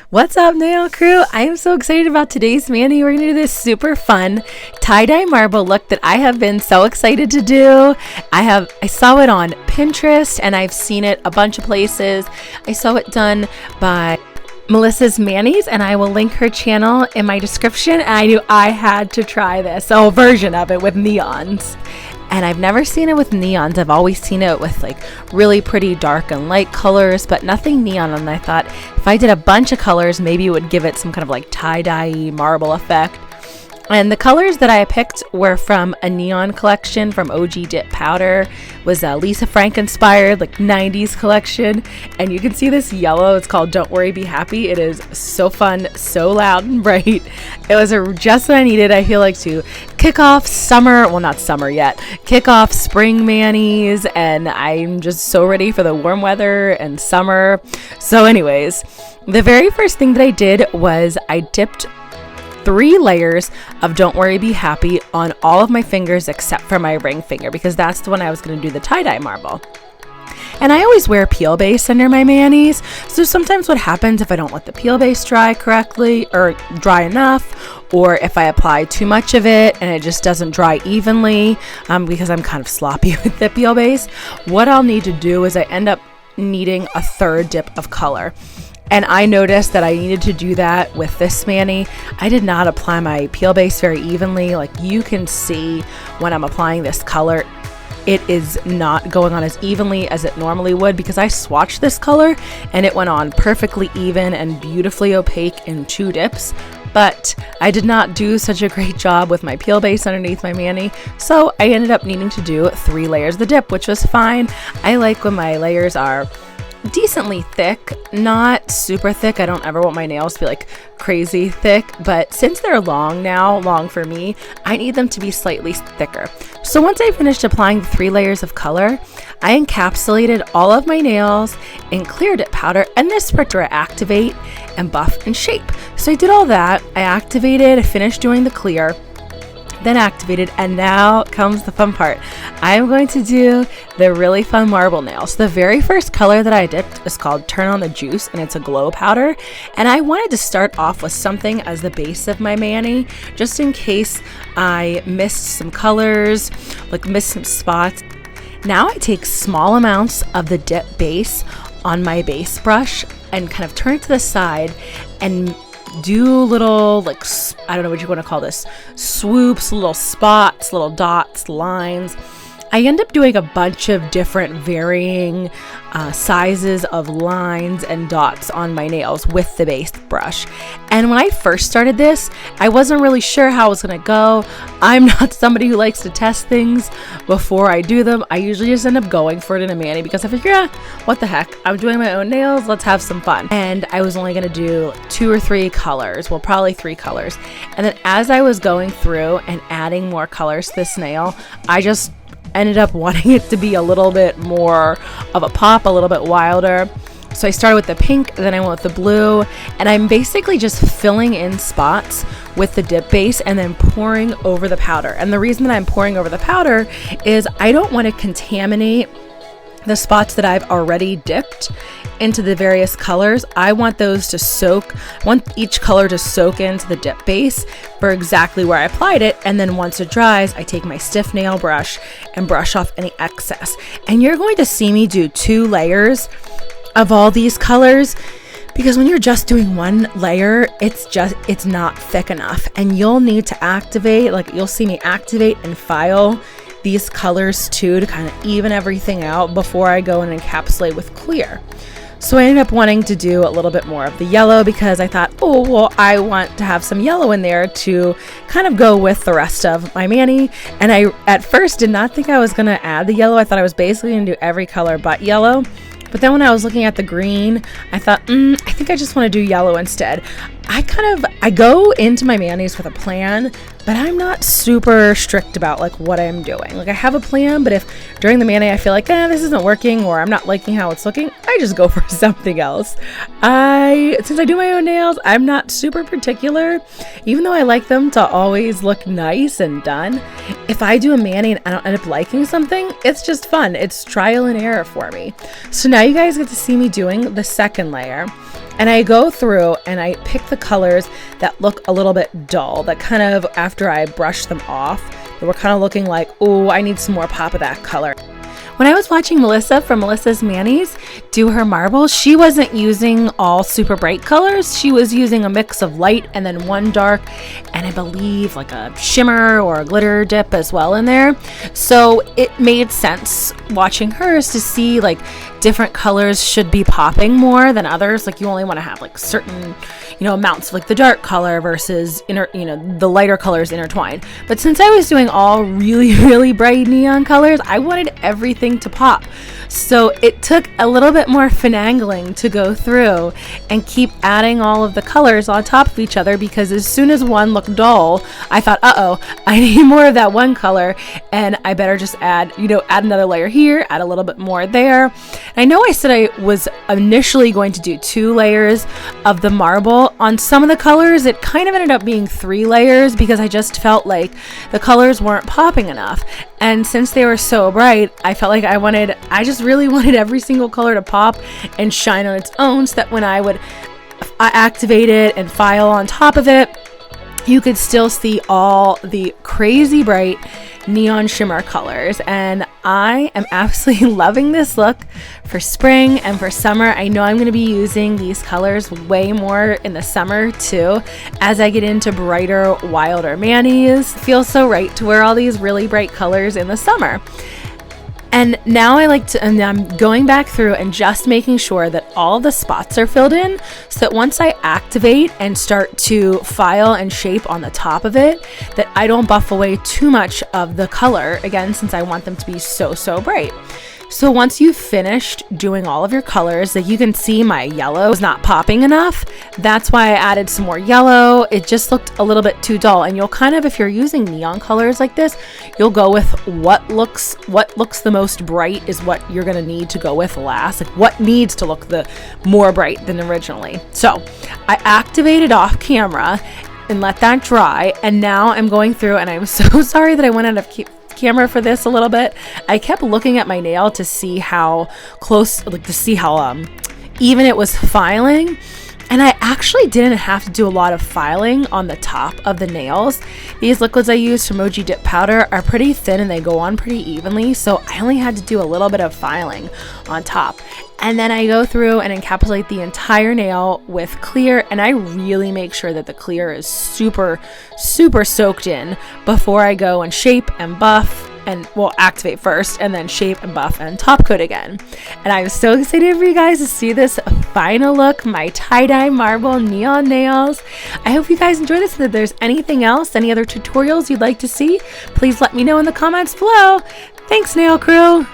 What's up, nail crew? I am so excited about today's mani. We're gonna do this super fun tie-dye marble look that I have been so excited to do. I saw it on Pinterest and I've seen it a bunch of places. I saw it done by Melissa's Manis, and I will link her channel in my description. And I knew I had to try this, a version of it with neons. And I've never seen it with neons. I've always seen it with like really pretty dark and light colors, but nothing neon. And I thought if I did a bunch of colors, maybe it would give it some kind of like tie-dye marble effect. And the colors that I picked were from a neon collection from OG Dip Powder. It was a Lisa Frank inspired like 90s collection. And you can see this yellow. It's called Don't Worry Be Happy. It is so fun, so loud and bright. It was just what I needed, I feel like, to kick off summer. Well, not summer yet. Kick off spring manis. And I'm just so ready for the warm weather and summer. So anyways, the very first thing that I did was I dipped 3 layers of Don't Worry Be Happy on all of my fingers except for my ring finger, because that's the one I was going to do the tie-dye marble. And I always wear peel base under my manis, so sometimes what happens if I don't let the peel base dry correctly or dry enough, or if I apply too much of it and it just doesn't dry evenly, because I'm kind of sloppy with the peel base, what I'll need to do is I end up needing a third dip of color. And I noticed that I needed to do that with this mani. I did not apply my peel base very evenly. Like you can see when I'm applying this color, it is not going on as evenly as it normally would, because I swatched this color and it went on perfectly even and beautifully opaque in 2 dips. But I did not do such a great job with my peel base underneath my mani, so I ended up needing to do 3 layers of the dip, which was fine. I like when my layers are decently thick, not super thick. I don't ever want my nails to be like crazy thick, but since they're long for me, I need them to be slightly thicker. So once I finished applying the 3 layers of color, I encapsulated all of my nails in clear dip powder, and this for to activate and buff and shape. So I did all that. I activated, I finished doing the clear, then activated, and now comes the fun part. I am going to do the really fun marble nails. The very first color that I dipped is called Turn on the Juice, and it's a glow powder. And I wanted to start off with something as the base of my mani, just in case I missed some colors, like missed some spots. Now I take small amounts of the dip base on my base brush and kind of turn it to the side and do little, like, I don't know what you want to call this, swoops, little spots, little dots, lines. I end up doing a bunch of different varying sizes of lines and dots on my nails with the base brush. And when I first started this, I wasn't really sure how it was going to go. I'm not somebody who likes to test things before I do them. I usually just end up going for it in a mani because I figure, what the heck, I'm doing my own nails, let's have some fun. And I was only going to do 2 or 3 colors, well, probably 3 colors. And then as I was going through and adding more colors to this nail, I just ended up wanting it to be a little bit more of a pop, a little bit wilder. So I started with the pink, then I went with the blue, and I'm basically just filling in spots with the dip base and then pouring over the powder. And the reason that I'm pouring over the powder is I don't want to contaminate the spots that I've already dipped into the various colors. I want those to soak, I want each color to soak into the dip base for exactly where I applied it. And then once it dries, I take my stiff nail brush and brush off any excess. And you're going to see me do 2 layers of all these colors, because when you're just doing 1 layer, it's not thick enough, and you'll need to activate, like you'll see me activate and file these colors too to kind of even everything out before I go and encapsulate with clear. So I ended up wanting to do a little bit more of the yellow because I thought, oh, well, I want to have some yellow in there to kind of go with the rest of my mani. And I, at first, did not think I was going to add the yellow. I thought I was basically going to do every color but yellow. But then when I was looking at the green, I thought, I think I just want to do yellow instead. I go into my manis with a plan, but I'm not super strict about like what I'm doing. Like I have a plan, but if during the mani I feel like, this isn't working or I'm not liking how it's looking, I just go for something else. Since I do my own nails, I'm not super particular, even though I like them to always look nice and done. If I do a mani and I don't end up liking something, it's just fun. It's trial and error for me. So now you guys get to see me doing the second layer. And I go through and I pick the colors that look a little bit dull, that kind of, after I brush them off, they were kind of looking like, oh, I need some more pop of that color. When I was watching Melissa from Melissa's Manis do her marbles, she wasn't using all super bright colors. She was using a mix of light and then one dark, and I believe like a shimmer or a glitter dip as well in there. So it made sense watching hers to see like different colors should be popping more than others. Like you only want to have like certain, amounts of like the dark color versus the lighter colors intertwined. But since I was doing all really, really bright neon colors, I wanted everything to pop. So it took a little bit more finagling to go through and keep adding all of the colors on top of each other, because as soon as one looked dull, I thought, uh-oh, I need more of that one color, and I better just add another layer here, add a little bit more there. I know I said I was initially going to do 2 layers of the marble. On some of the colors, it kind of ended up being 3 layers because I just felt like the colors weren't popping enough. And since they were so bright, I felt like I just really wanted every single color to pop and shine on its own, so that when I would activate it and file on top of it, you could still see all the crazy bright neon shimmer colors. And I am absolutely loving this look for spring and for summer. I know I'm going to be using these colors way more in the summer too, as I get into brighter, wilder manis. It feels so right to wear all these really bright colors in the summer. And now and I'm going back through and just making sure that all the spots are filled in, so that once I activate and start to file and shape on the top of it, that I don't buff away too much of the color, again, since I want them to be so, so bright. So once you've finished doing all of your colors, that you can see my yellow is not popping enough. That's why I added some more yellow. It just looked a little bit too dull. And you'll kind of, if you're using neon colors like this, you'll go with what looks the most bright is what you're going to need to go with last. Like what needs to look the more bright than originally. So I activated off camera and let that dry. And now I'm going through, and I'm so sorry that I went out of camera for this a little bit. I kept looking at my nail to see how close, to see how even it was filing. And I actually didn't have to do a lot of filing on the top of the nails. These liquids I use from Moji Dip Powder are pretty thin and they go on pretty evenly, so I only had to do a little bit of filing on top. And then I go through and encapsulate the entire nail with clear, and I really make sure that the clear is super, super soaked in before I go and shape and buff. And we'll activate first and then shape and buff and top coat again. And I'm so excited for you guys to see this final look, my tie-dye marble neon nails. I hope you guys enjoyed this. If there's anything else, any other tutorials you'd like to see, please let me know in the comments below. Thanks, nail crew.